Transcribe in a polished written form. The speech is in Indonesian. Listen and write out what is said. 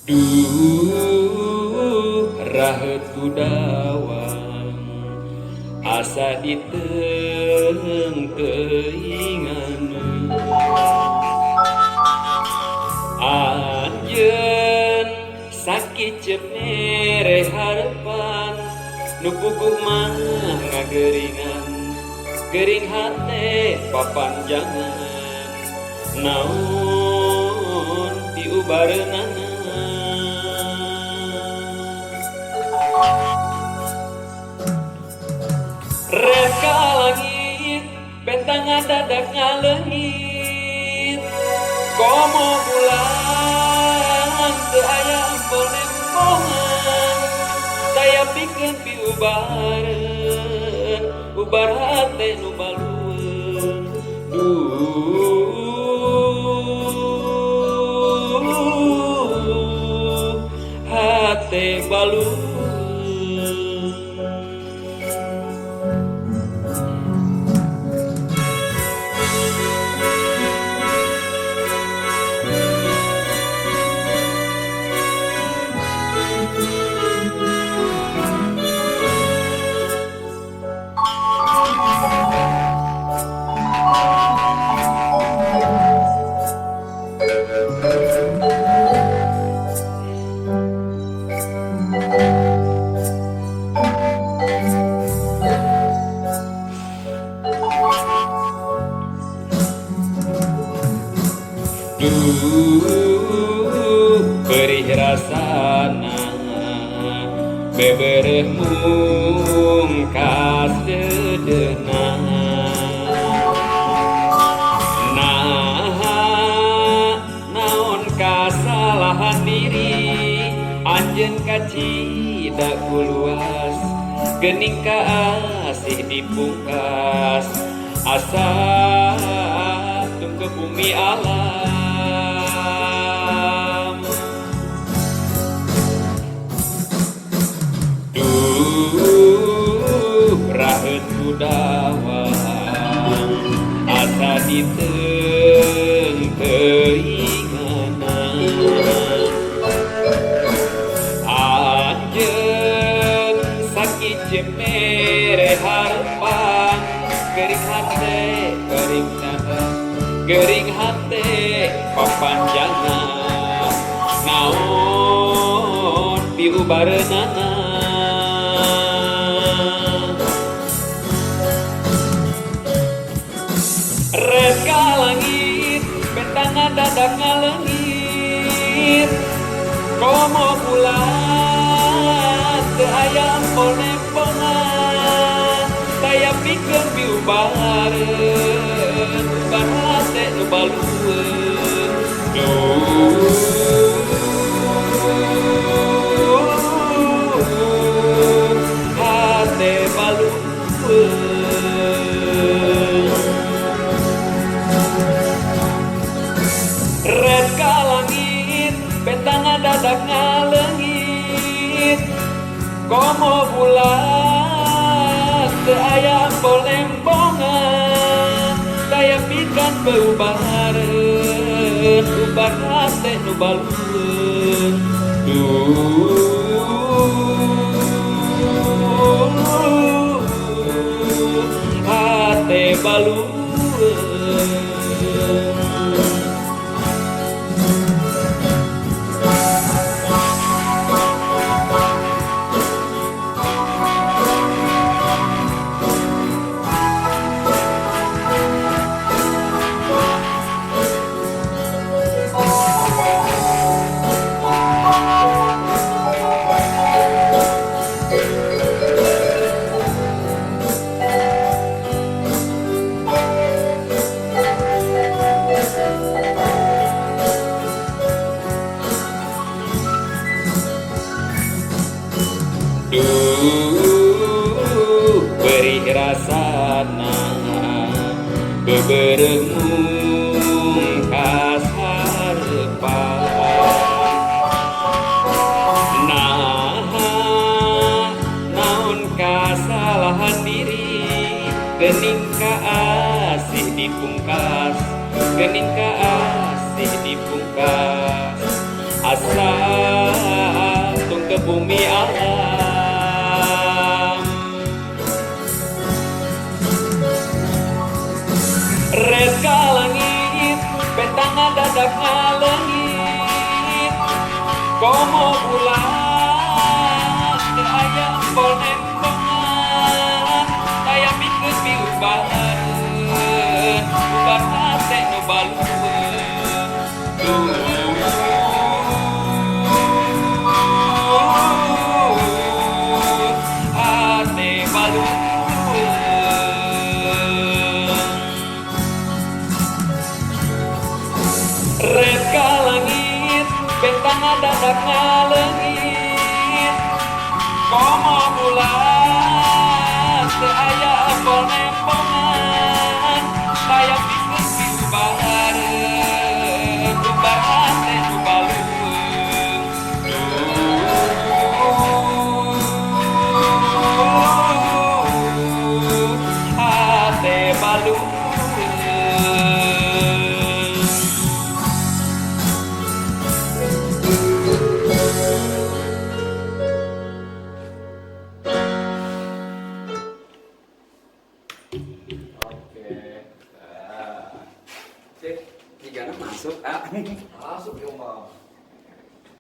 Duh rahet kudawang asa ditengteingan anjeun sakit cep mere harapan nu puguh mah ngageringan gering hate papanjangan naon diubareunana red ka langit bentang ngadadak ngaleungit komo bulan teu aya ampul nempongan saya pikeun piubareun ubar hate nu balueun duh hate balueun. Perih rasana bebereh mungkas dedeuna naon kasalahan diri anjeun kacida kuluas geuning ka asih dipungkas asa tung ke bumi alam rahet kudawang asa ditengteingan anjeun sakit cep mere harapan gering hate gering hate papanjangan naon diubareunana red ka langit bentang ngadadak ngaleungit komo bulan teu aya ampul nempongan saya pikeun piubareun ubar hate nu balueun hate balueun. Red ka langit bentang ngadadak ngaleungit komo bulan teu aya ampul nembongan daya pikan peubareun ubar hate nu balueun hate balueun. Perih rasana bebereh mungkas harapan naon kasalahan diri geuning ka asih dipungkas geuning ka asih dipungkas asa bumi alam. Red ka langit, bentang dadak ngalengit, komo bulan, teu aya embol nembongan, daya pikeun piubahan, ubar hate nu balueun. Hate balueun. Red ka langit, bentang dadak ngalengit, komo bulan, teu aya embol nembongan, daya pikeun piubahareun, ubar hate nu balueun. Hate balueun. Oke. Nah. Cek, 3 masuk, ah. Masuk ya, Om.